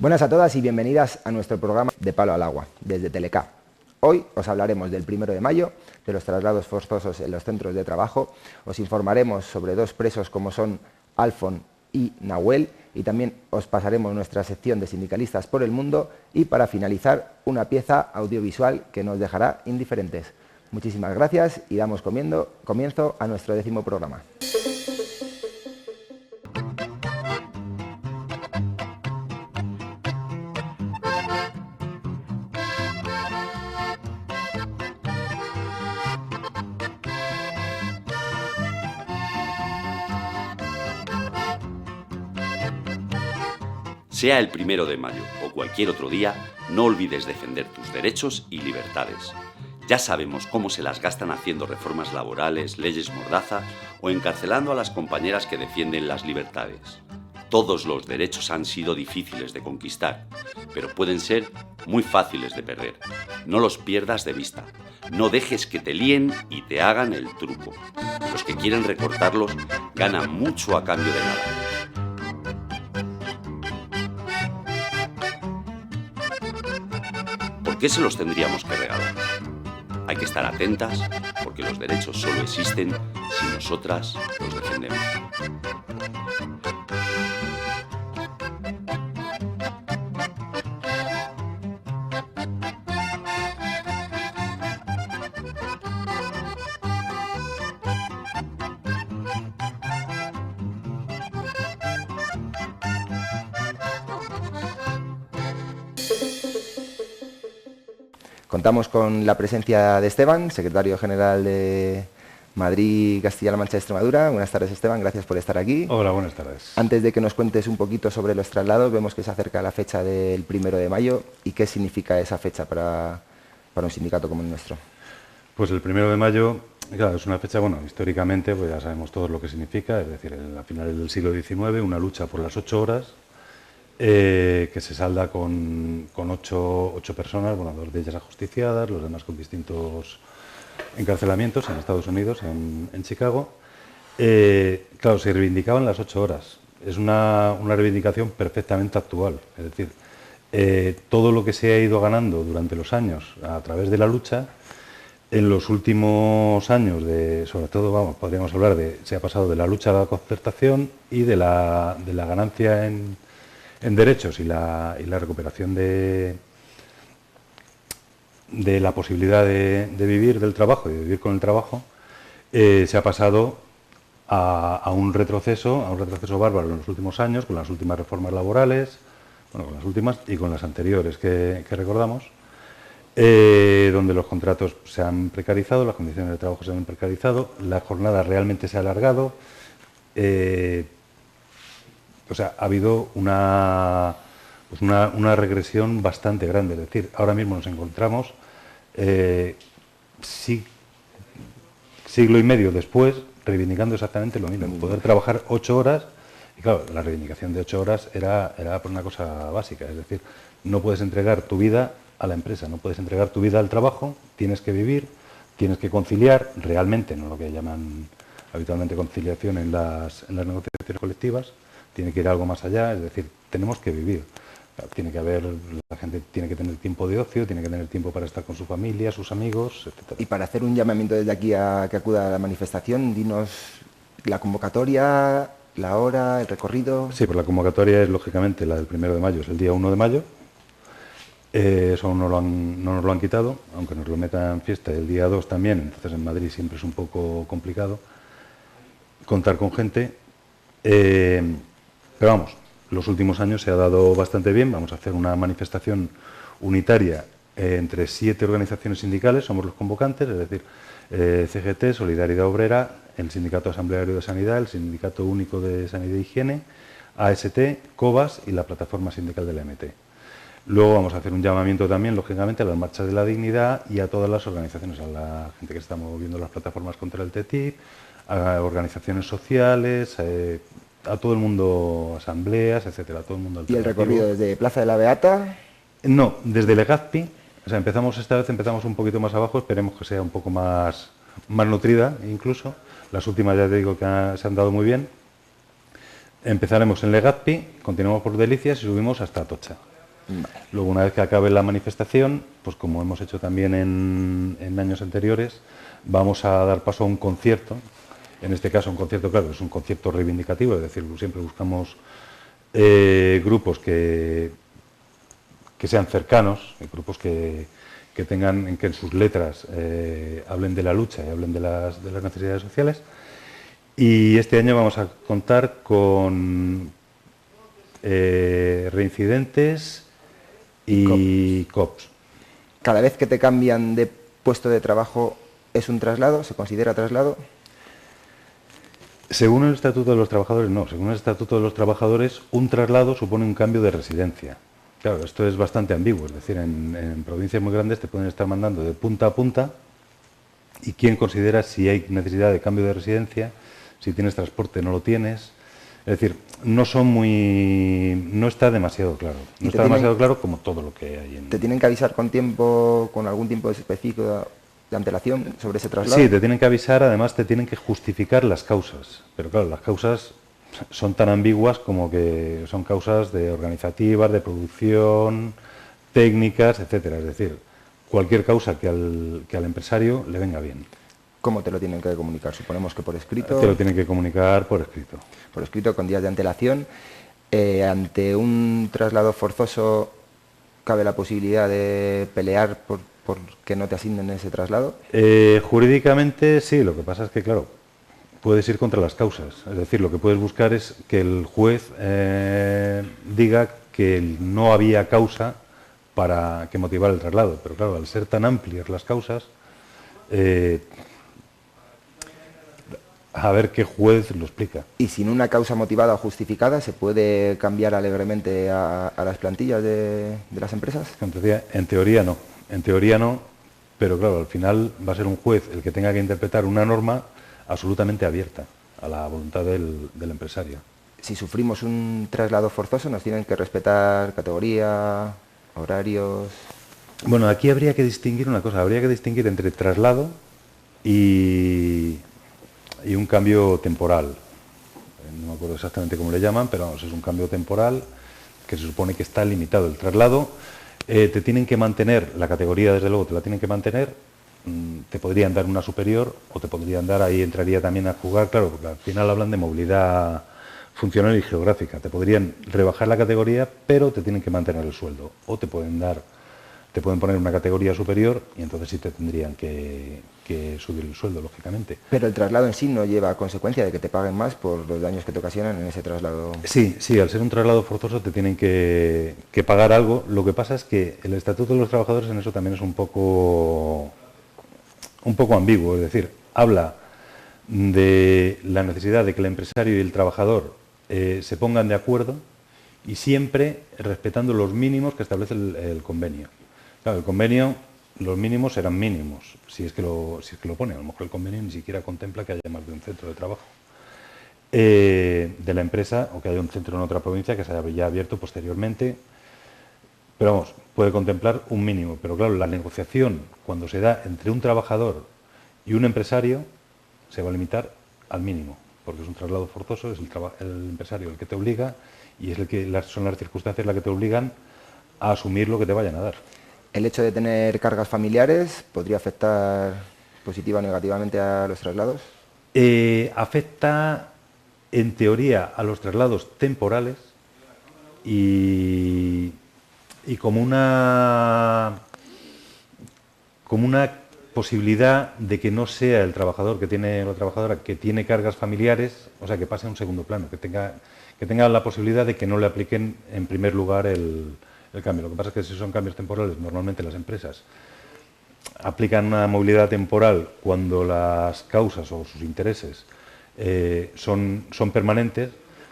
Buenas a todas y bienvenidas a nuestro programa de Palo al Agua, desde Telecá. Hoy os hablaremos del 1 de mayo, de los traslados forzosos en los centros de trabajo, os informaremos sobre dos presos como son Alfon y Nahuel, y también os pasaremos nuestra sección de sindicalistas por el mundo y, para finalizar, una pieza audiovisual que nos dejará indiferentes. Muchísimas gracias y damos comienzo a nuestro 10º programa. Sea el 1 de mayo o cualquier otro día, no olvides defender tus derechos y libertades. Ya sabemos cómo se las gastan haciendo reformas laborales, leyes mordaza o encarcelando a las compañeras que defienden las libertades. Todos los derechos han sido difíciles de conquistar, pero pueden ser muy fáciles de perder. No los pierdas de vista. No dejes que te líen y te hagan el truco. Los que quieren recortarlos ganan mucho a cambio de nada. ¿Por qué se los tendríamos que regalar? Hay que estar atentas porque los derechos solo existen si nosotras los defendemos. Contamos con la presencia de Esteban, secretario general de Madrid, Castilla-La Mancha y Extremadura. Buenas tardes, Esteban, gracias por estar aquí. Hola, buenas tardes. Antes de que nos cuentes un poquito sobre los traslados, vemos que se acerca la fecha del 1 de mayo. ¿Y qué significa esa fecha para un sindicato como el nuestro? Pues el 1 de mayo, claro, es una fecha, bueno, históricamente, pues ya sabemos todos lo que significa, es decir, a finales del siglo XIX, una lucha por las 8 horas, que se salda con 8 personas, bueno, 2 de ellas ajusticiadas, los demás con distintos encarcelamientos en Estados Unidos, en Chicago. Claro, se reivindicaban las 8 horas. Es una reivindicación perfectamente actual. Es decir, todo lo que se ha ido ganando durante los años a través de la lucha, en los últimos años, sobre todo, podríamos hablar se ha pasado de la lucha a la concertación y de la ganancia en derechos y la recuperación de la posibilidad de vivir del trabajo y de vivir con el trabajo, se ha pasado a un retroceso bárbaro en los últimos años, con las últimas reformas laborales, bueno, con las últimas y con las anteriores que recordamos, donde los contratos se han precarizado, las condiciones de trabajo se han precarizado, la jornada realmente se ha alargado. O sea, ha habido una regresión bastante grande. Es decir, ahora mismo nos encontramos, siglo y medio después, reivindicando exactamente lo mismo. Poder trabajar 8 horas, y claro, la reivindicación de 8 horas era por una cosa básica. Es decir, no puedes entregar tu vida a la empresa, no puedes entregar tu vida al trabajo, tienes que vivir, tienes que conciliar realmente, no lo que llaman habitualmente conciliación en las negociaciones colectivas. Tiene que ir algo más allá, es decir, tenemos que vivir. La gente tiene que tener tiempo de ocio, tiene que tener tiempo para estar con su familia, sus amigos, etc. Y para hacer un llamamiento desde aquí a que acuda a la manifestación, dinos la convocatoria, la hora, el recorrido. Sí, pues la convocatoria es lógicamente la del 1 de mayo, es el día 1 de mayo. Eso no nos lo han quitado, aunque nos lo metan en fiesta el día 2 también, entonces en Madrid siempre es un poco complicado contar con gente. Pero vamos, los últimos años se ha dado bastante bien. Vamos a hacer una manifestación unitaria entre 7 organizaciones sindicales, somos los convocantes, es decir, CGT, Solidaridad Obrera, el Sindicato Asambleario de Sanidad, el Sindicato Único de Sanidad e Higiene, AST, COBAS y la Plataforma Sindical de la MT. Luego vamos a hacer un llamamiento también, lógicamente, a las marchas de la dignidad y a todas las organizaciones, a la gente que está moviendo las plataformas contra el TTIP, a organizaciones sociales, a todo el mundo, asambleas, etcétera, a todo el mundo alternativo. ¿Y el recorrido desde Plaza de la Beata? No, desde Legazpi. O sea, esta vez empezamos un poquito más abajo, esperemos que sea un poco más nutrida incluso. Las últimas ya te digo que se han dado muy bien. Empezaremos en Legazpi, continuamos por Delicias y subimos hasta Atocha. Vale. Luego, una vez que acabe la manifestación, pues como hemos hecho también en años anteriores, vamos a dar paso a un concierto. En este caso, un concierto, claro, es un concierto reivindicativo, es decir, siempre buscamos grupos que sean cercanos, grupos que tengan, que en sus letras hablen de la lucha y hablen de las necesidades sociales. Y este año vamos a contar con Reincidentes y COPS. Cada vez que te cambian de puesto de trabajo, ¿es un traslado? ¿Se considera traslado? Según el Estatuto de los Trabajadores, no. Según el Estatuto de los Trabajadores, un traslado supone un cambio de residencia. Claro, esto es bastante ambiguo. Es decir, en provincias muy grandes te pueden estar mandando de punta a punta y quién considera si hay necesidad de cambio de residencia, si tienes transporte no lo tienes. Es decir, no está demasiado claro. No está demasiado claro como todo lo que hay en... ¿Te tienen que avisar con algún tiempo específico de antelación sobre ese traslado? Sí, te tienen que avisar, además te tienen que justificar las causas. Pero claro, las causas son tan ambiguas como que son causas organizativas, de producción, técnicas, etcétera. Es decir, cualquier causa que al empresario le venga bien. ¿Cómo te lo tienen que comunicar? Suponemos que por escrito. Te lo tienen que comunicar por escrito. Por escrito, con días de antelación. Ante un traslado forzoso, ¿cabe la posibilidad de pelear por que no te asignen ese traslado? Jurídicamente sí, lo que pasa es que, claro, puedes ir contra las causas. Es decir, lo que puedes buscar es que el juez diga que no había causa para que motivara el traslado. Pero claro, al ser tan amplias las causas, a ver qué juez lo explica. ¿Y sin una causa motivada o justificada se puede cambiar alegremente a las plantillas de las empresas? En teoría no. En teoría no, pero claro, al final va a ser un juez el que tenga que interpretar una norma absolutamente abierta a la voluntad del empresario. Si sufrimos un traslado forzoso, ¿nos tienen que respetar categoría, horarios? Bueno, aquí habría que distinguir una cosa, habría que distinguir entre traslado y un cambio temporal. No me acuerdo exactamente cómo le llaman, pero vamos, es un cambio temporal que se supone que está limitado. El traslado te tienen que mantener, la categoría desde luego te la tienen que mantener, te podrían dar una superior o te podrían dar, ahí entraría también a jugar, claro, porque al final hablan de movilidad funcional y geográfica. Te podrían rebajar la categoría, pero te tienen que mantener el sueldo. O te pueden poner una categoría superior y entonces sí te tendrían que subir el sueldo, lógicamente. Pero el traslado en sí no lleva a consecuencia de que te paguen más por los daños que te ocasionan en ese traslado. Sí, al ser un traslado forzoso te tienen que pagar algo. Lo que pasa es que el Estatuto de los Trabajadores en eso también es un poco ambiguo. Es decir, habla de la necesidad de que el empresario y el trabajador se pongan de acuerdo y siempre respetando los mínimos que establece el convenio. Claro, el convenio, los mínimos serán mínimos, si es que lo pone. A lo mejor el convenio ni siquiera contempla que haya más de un centro de trabajo de la empresa o que haya un centro en otra provincia que se haya ya abierto posteriormente. Pero vamos, puede contemplar un mínimo. Pero claro, la negociación, cuando se da entre un trabajador y un empresario, se va a limitar al mínimo, porque es un traslado forzoso, es el empresario el que te obliga y es son las circunstancias las que te obligan a asumir lo que te vayan a dar. ¿El hecho de tener cargas familiares podría afectar positiva o negativamente a los traslados? Afecta, en teoría, a los traslados temporales y como una posibilidad de que no sea el trabajador que tiene o la trabajadora que tiene cargas familiares, o sea, que pase a un segundo plano, que tenga la posibilidad de que no le apliquen en primer lugar el cambio. Lo que pasa es que si son cambios temporales, normalmente las empresas aplican una movilidad temporal cuando las causas o sus intereses son permanentes,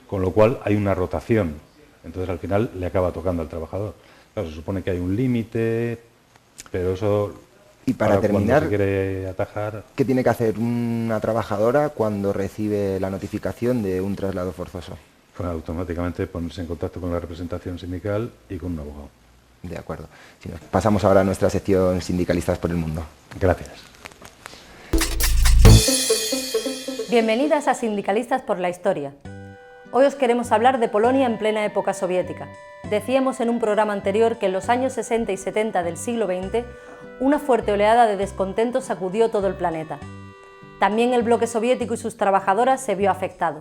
con lo cual hay una rotación. Entonces al final le acaba tocando al trabajador. Claro, se supone que hay un límite, pero eso... Y para terminar, se quiere atajar... ¿Qué tiene que hacer una trabajadora cuando recibe la notificación de un traslado forzoso? Pues automáticamente ponerse en contacto con la representación sindical y con un abogado. De acuerdo. Si nos pasamos ahora a nuestra sección Sindicalistas por el Mundo. Gracias. Bienvenidas a Sindicalistas por la Historia. Hoy os queremos hablar de Polonia en plena época soviética. Decíamos en un programa anterior que en los años 60 y 70 del siglo XX, una fuerte oleada de descontento sacudió todo el planeta. También el bloque soviético y sus trabajadoras se vio afectado.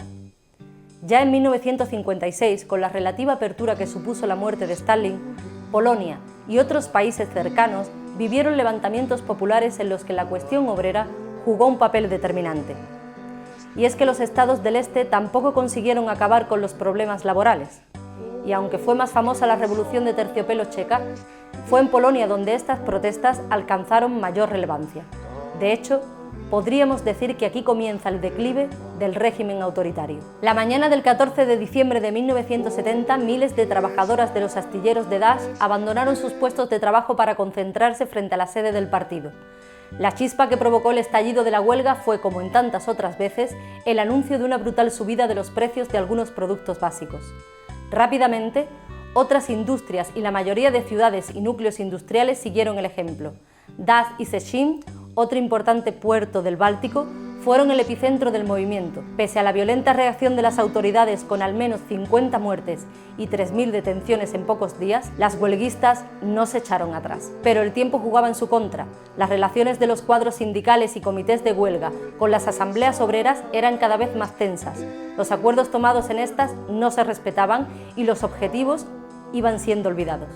Ya en 1956, con la relativa apertura que supuso la muerte de Stalin, Polonia y otros países cercanos vivieron levantamientos populares en los que la cuestión obrera jugó un papel determinante. Y es que los estados del este tampoco consiguieron acabar con los problemas laborales. Y aunque fue más famosa la Revolución de Terciopelo checa, fue en Polonia donde estas protestas alcanzaron mayor relevancia. De hecho, podríamos decir que aquí comienza el declive del régimen autoritario. La mañana del 14 de diciembre de 1970, miles de trabajadoras de los astilleros de Dash abandonaron sus puestos de trabajo para concentrarse frente a la sede del partido. La chispa que provocó el estallido de la huelga fue, como en tantas otras veces, el anuncio de una brutal subida de los precios de algunos productos básicos. Rápidamente, otras industrias y la mayoría de ciudades y núcleos industriales siguieron el ejemplo. Dash y Szczecin, otro importante puerto del Báltico, fueron el epicentro del movimiento. Pese a la violenta reacción de las autoridades con al menos 50 muertes y 3.000 detenciones en pocos días, las huelguistas no se echaron atrás. Pero el tiempo jugaba en su contra. Las relaciones de los cuadros sindicales y comités de huelga con las asambleas obreras eran cada vez más tensas. Los acuerdos tomados en estas no se respetaban y los objetivos iban siendo olvidados.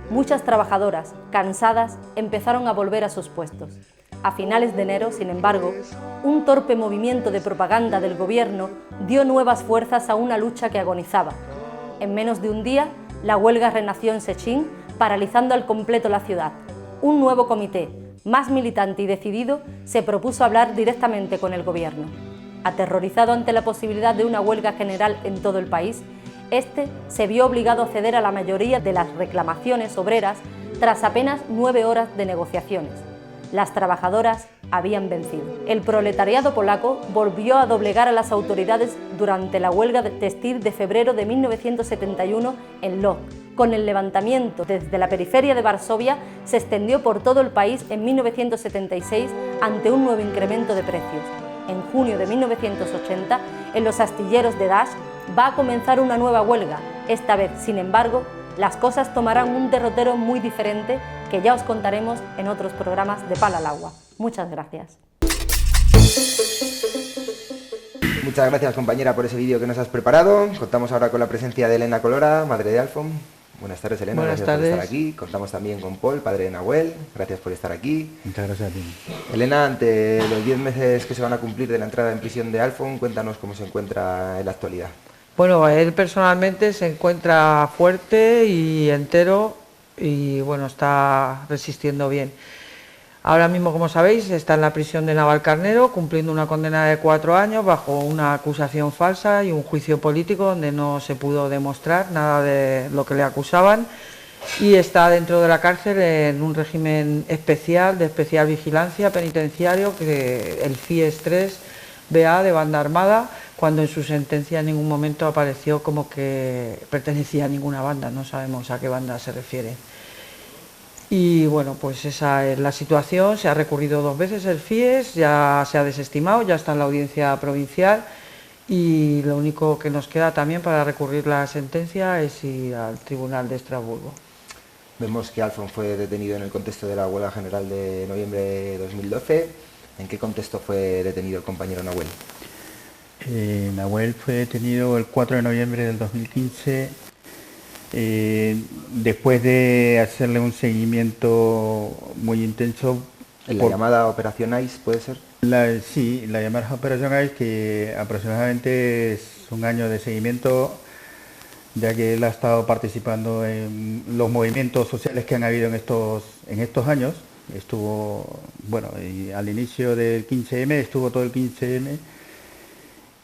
Muchas trabajadoras, cansadas, empezaron a volver a sus puestos. A finales de enero, sin embargo, un torpe movimiento de propaganda del gobierno dio nuevas fuerzas a una lucha que agonizaba. En menos de un día, la huelga renació en Szczecin, paralizando al completo la ciudad. Un nuevo comité, más militante y decidido, se propuso hablar directamente con el gobierno. Aterrorizado ante la posibilidad de una huelga general en todo el país, este se vio obligado a ceder a la mayoría de las reclamaciones obreras tras apenas 9 horas de negociaciones. Las trabajadoras habían vencido. El proletariado polaco volvió a doblegar a las autoridades durante la huelga textil de febrero de 1971 en Lodz. Con el levantamiento desde la periferia de Varsovia, se extendió por todo el país en 1976 ante un nuevo incremento de precios. En junio de 1980, en los astilleros de Dash, va a comenzar una nueva huelga. Esta vez, sin embargo, las cosas tomarán un derrotero muy diferente que ya os contaremos en otros programas de Palo al Agua. Muchas gracias. Muchas gracias, compañera, por ese vídeo que nos has preparado. Contamos ahora con la presencia de Elena Colora, madre de Alfon. Buenas tardes, Elena. Buenas gracias tardes. por estar aquí. Contamos también con Paul, padre de Nahuel. Gracias por estar aquí. Muchas gracias a ti. Elena, ante los 10 meses que se van a cumplir de la entrada en prisión de Alfon, cuéntanos cómo se encuentra en la actualidad. Bueno, él personalmente se encuentra fuerte y entero y bueno, está resistiendo bien. Ahora mismo, como sabéis, está en la prisión de Navalcarnero cumpliendo una condena de 4 años bajo una acusación falsa y un juicio político donde no se pudo demostrar nada de lo que le acusaban y está dentro de la cárcel en un régimen especial, de especial vigilancia penitenciario, que el FIES 3 BA de banda armada, cuando en su sentencia en ningún momento apareció como que pertenecía a ninguna banda, no sabemos a qué banda se refiere. Y bueno, pues esa es la situación, se ha recurrido 2 veces el FIES, ya se ha desestimado, ya está en la audiencia provincial y lo único que nos queda también para recurrir la sentencia es ir al Tribunal de Estrasburgo. Vemos que Alfon fue detenido en el contexto de la huelga general de noviembre de 2012. ¿En qué contexto fue detenido el compañero Nahuel? Nahuel fue detenido el 4 de noviembre del 2015 después de hacerle un seguimiento muy intenso. ¿En la llamada Operación ICE, puede ser? Sí, la llamada Operación ICE, que aproximadamente es un año de seguimiento, ya que él ha estado participando en los movimientos sociales que han habido en estos años. Estuvo, bueno, y al inicio del 15M, estuvo todo el 15M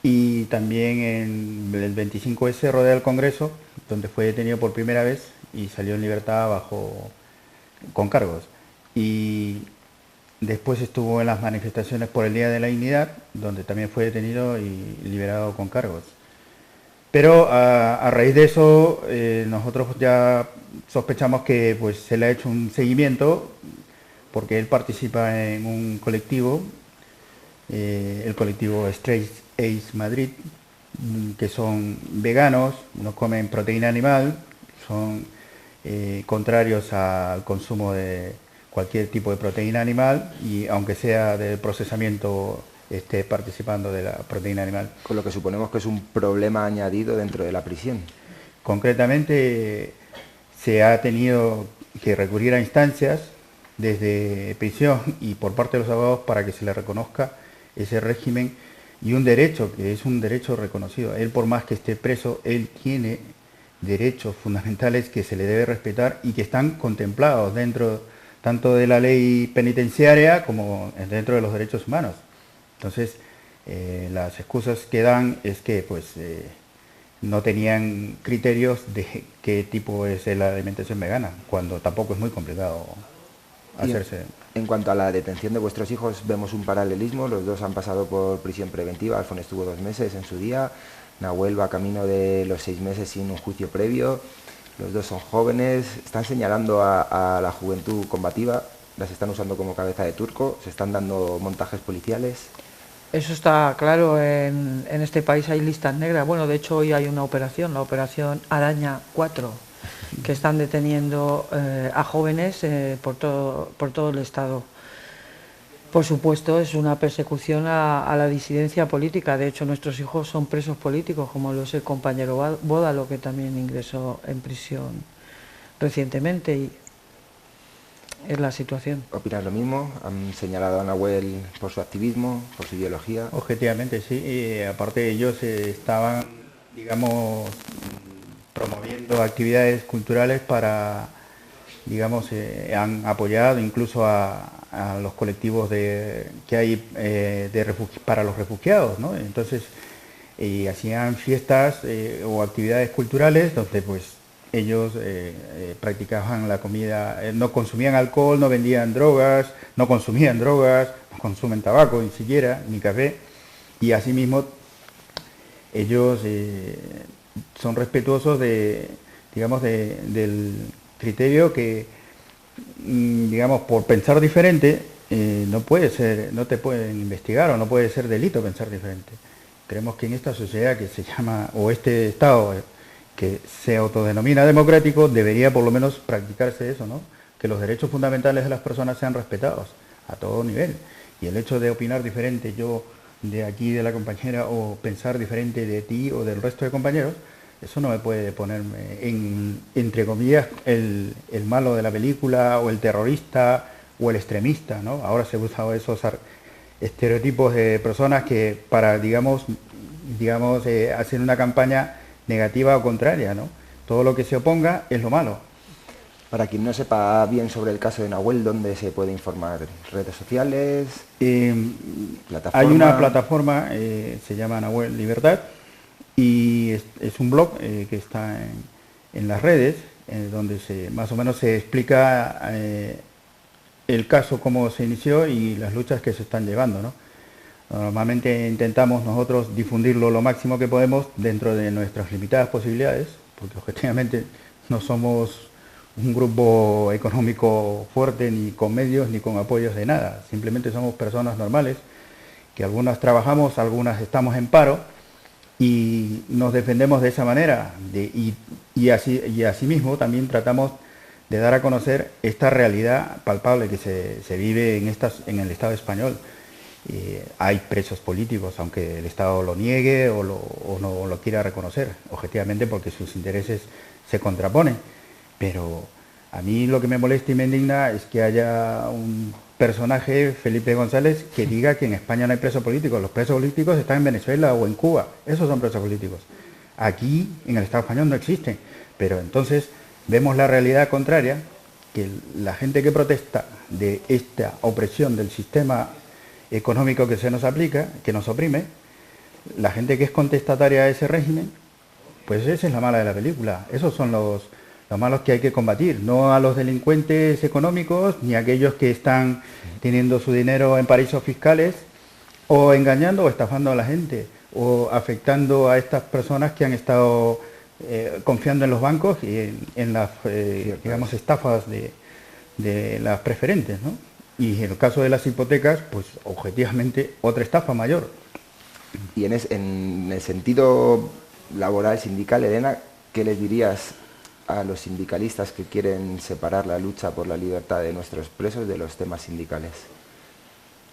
y también en el 25S rodea el Congreso, donde fue detenido por primera vez y salió en libertad con cargos. Y después estuvo en las manifestaciones por el Día de la Dignidad, donde también fue detenido y liberado con cargos. Pero a raíz de eso, nosotros ya sospechamos que pues, se le ha hecho un seguimiento, porque él participa en un colectivo, el colectivo Straight Ace Madrid, que son veganos, no comen proteína animal, son contrarios al consumo de cualquier tipo de proteína animal y aunque sea de procesamiento esté participando de la proteína animal. Con lo que suponemos que es un problema añadido dentro de la prisión. Concretamente se ha tenido que recurrir a instancias desde prisión y por parte de los abogados para que se le reconozca ese régimen y un derecho, que es un derecho reconocido. Él, por más que esté preso, él tiene derechos fundamentales que se le debe respetar y que están contemplados dentro tanto de la ley penitenciaria como dentro de los derechos humanos. Entonces, las excusas que dan es que no tenían criterios de qué tipo es la alimentación vegana, cuando tampoco es muy complicado hacerse. En cuanto a la detención de vuestros hijos, vemos un paralelismo. Los dos han pasado por prisión preventiva. Alfon estuvo 2 meses en su día. Nahuel va camino de los 6 meses sin un juicio previo. Los dos son jóvenes. Están señalando a la juventud combativa. Las están usando como cabeza de turco. Se están dando montajes policiales. Eso está claro, en este país hay listas negras. Bueno, de hecho hoy hay una operación, la operación Araña 4, que están deteniendo a jóvenes por todo el Estado. Por supuesto, es una persecución a la disidencia política. De hecho, nuestros hijos son presos políticos, como lo es el compañero Bódalo, que también ingresó en prisión recientemente. Y es la situación. ¿Opinas lo mismo? ¿Han señalado a Nahuel por su activismo, por su ideología? Objetivamente sí, aparte ellos estaban, digamos, promoviendo actividades culturales para, digamos, han apoyado incluso a los colectivos que hay para los refugiados, ¿no? Entonces, hacían fiestas o actividades culturales donde pues ellos practicaban la comida, no consumían alcohol, no vendían drogas, no consumían drogas, no consumen tabaco ni siquiera, ni café, y asimismo ellos son respetuosos del criterio que, digamos, por pensar diferente no te pueden investigar o no puede ser delito pensar diferente. Creemos que en esta sociedad que se llama, o este Estado que se autodenomina democrático, debería por lo menos practicarse eso, ¿no? Que los derechos fundamentales de las personas sean respetados a todo nivel. Y el hecho de opinar diferente yo de aquí, de la compañera, o pensar diferente de ti o del resto de compañeros, eso no me puede ponerme entre comillas, el malo de la película, o el terrorista, o el extremista, ¿no? Ahora se han usado esos estereotipos de personas que para, digamos, hacer una campaña negativa o contraria, ¿no? Todo lo que se oponga es lo malo. Para quien no sepa bien sobre el caso de Nahuel, ¿dónde se puede informar? ¿Redes sociales? ¿Plataforma? Hay una plataforma, se llama Nahuel Libertad, y es un blog que está en las redes, donde más o menos se explica el caso, cómo se inició y las luchas que se están llevando, ¿no? Normalmente intentamos nosotros difundirlo lo máximo que podemos dentro de nuestras limitadas posibilidades, porque objetivamente no somos un grupo económico fuerte, ni con medios, ni con apoyos de nada. Simplemente somos personas normales, que algunas trabajamos, algunas estamos en paro, y nos defendemos de esa manera. Y asimismo también tratamos de dar a conocer esta realidad palpable que se vive en el Estado español. Hay presos políticos, aunque el Estado lo niegue o no lo quiera reconocer, objetivamente porque sus intereses se contraponen. Pero a mí lo que me molesta y me indigna es que haya un personaje, Felipe González, que diga que en España no hay presos políticos. Los presos políticos están en Venezuela o en Cuba, esos son presos políticos. Aquí, en el Estado español, no existen. Pero entonces vemos la realidad contraria, que la gente que protesta de esta opresión del sistema económico que se nos aplica, que nos oprime, la gente que es contestataria a ese régimen, pues esa es la mala de la película. Esos son los malos que hay que combatir, no a los delincuentes económicos, ni a aquellos que están teniendo su dinero en paraísos fiscales, o engañando o estafando a la gente, o afectando a estas personas que han estado confiando en los bancos y en las, digamos, estafas de las preferentes, ¿no? Y en el caso de las hipotecas, pues objetivamente otra estafa mayor. Y en el sentido laboral, sindical, Elena, ¿qué les dirías a los sindicalistas que quieren separar la lucha por la libertad de nuestros presos de los temas sindicales.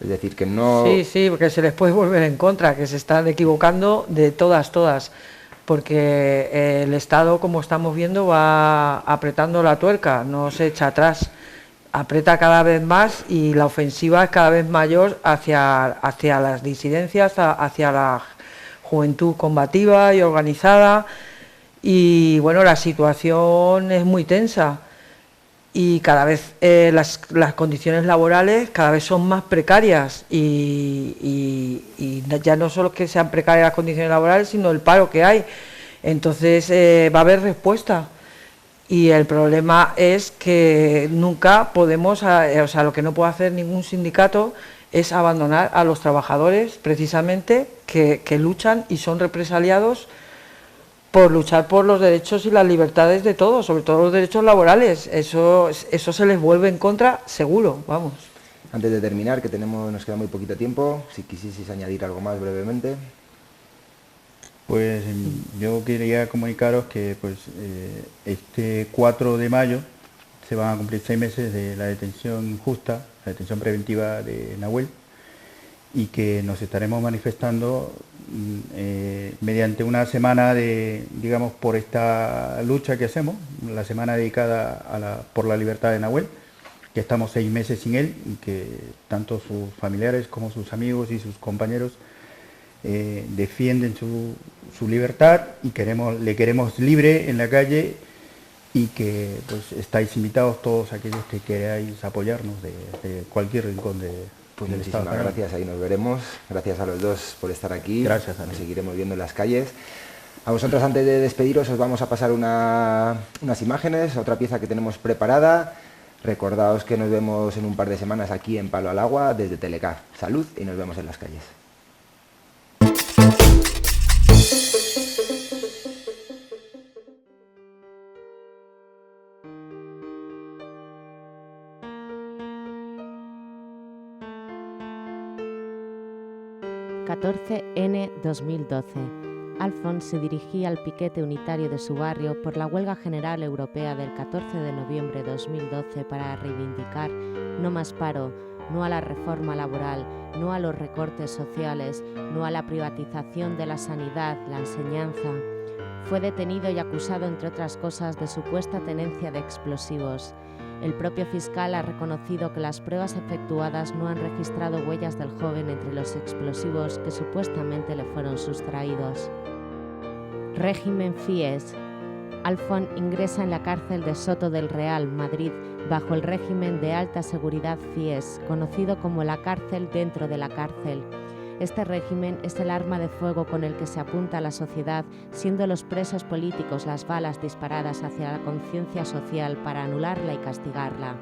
Es decir, que no... Sí, porque se les puede volver en contra, que se están equivocando de todas, porque el Estado, como estamos viendo, va apretando la tuerca, no se echa atrás, aprieta cada vez más y la ofensiva es cada vez mayor hacia las disidencias, hacia la juventud combativa y organizada, y bueno, la situación es muy tensa. Y cada vez las condiciones laborales cada vez son más precarias y ya no solo que sean precarias las condiciones laborales, sino el paro que hay. Entonces va a haber respuesta y el problema es que nunca podemos, lo que no puede hacer ningún sindicato es abandonar a los trabajadores precisamente que luchan y son represaliados por luchar por los derechos y las libertades de todos, sobre todo los derechos laborales. Eso se les vuelve en contra seguro, vamos. Antes de terminar, que nos queda muy poquito tiempo, si quisieseis añadir algo más brevemente. Pues yo quería comunicaros que este 4 de mayo se van a cumplir 6 meses de la detención injusta, la detención preventiva de Nahuel, y que nos estaremos manifestando mediante una semana por esta lucha que hacemos, la semana dedicada por la libertad de Nahuel, que estamos 6 meses sin él y que tanto sus familiares como sus amigos y sus compañeros defienden su libertad y le queremos libre en la calle, y que estáis invitados todos aquellos que queráis apoyarnos de cualquier rincón del Muchísimas Estado. gracias, ahí nos veremos. Gracias a los dos por estar aquí. Gracias a ti. Nos seguiremos viendo en las calles. A vosotros, antes de despediros, os vamos a pasar unas imágenes, otra pieza que tenemos preparada. Recordaos que nos vemos en un par de semanas aquí en Palo al Agua desde Telecá. Salud y nos vemos en las calles. ...14N 2012... Alfons se dirigía al piquete unitario de su barrio por la huelga general europea del 14 de noviembre de 2012 para reivindicar no más paro, no a la reforma laboral, no a los recortes sociales, no a la privatización de la sanidad, la enseñanza. Fue detenido y acusado, entre otras cosas, de supuesta tenencia de explosivos. El propio fiscal ha reconocido que las pruebas efectuadas no han registrado huellas del joven entre los explosivos que supuestamente le fueron sustraídos. Régimen FIES. Alfons ingresa en la cárcel de Soto del Real, Madrid, bajo el régimen de alta seguridad FIES, conocido como la cárcel dentro de la cárcel. Este régimen es el arma de fuego con el que se apunta a la sociedad, siendo los presos políticos las balas disparadas hacia la conciencia social para anularla y castigarla.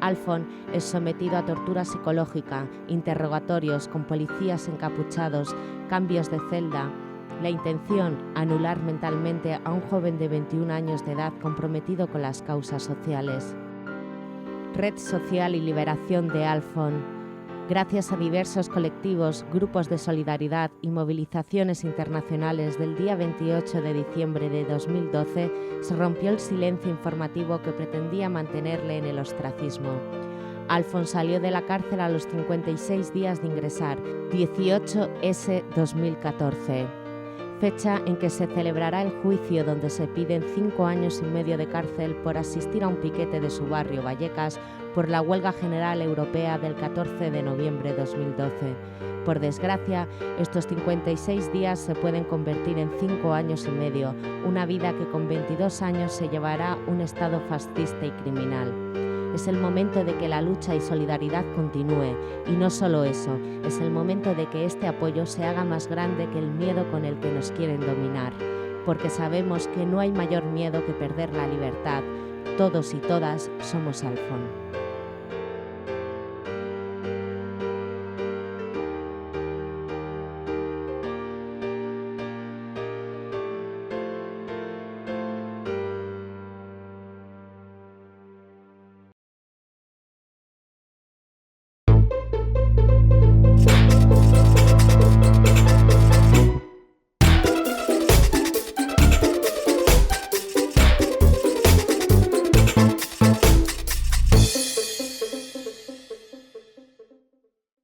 Alfons es sometido a tortura psicológica, interrogatorios con policías encapuchados, cambios de celda. La intención, anular mentalmente a un joven de 21 años de edad comprometido con las causas sociales. Red Social y Liberación de Alfons. Gracias a diversos colectivos, grupos de solidaridad y movilizaciones internacionales del día 28 de diciembre de 2012, se rompió el silencio informativo que pretendía mantenerle en el ostracismo. Alfons salió de la cárcel a los 56 días de ingresar, 18S 2014. Fecha en que se celebrará el juicio donde se piden 5 años y medio de cárcel por asistir a un piquete de su barrio, Vallecas, por la huelga general europea del 14 de noviembre de 2012. Por desgracia, estos 56 días se pueden convertir en 5 años y medio, una vida que con 22 años se llevará un Estado fascista y criminal. Es el momento de que la lucha y solidaridad continúe, y no solo eso, es el momento de que este apoyo se haga más grande que el miedo con el que nos quieren dominar, porque sabemos que no hay mayor miedo que perder la libertad. Todos y todas somos Alfons.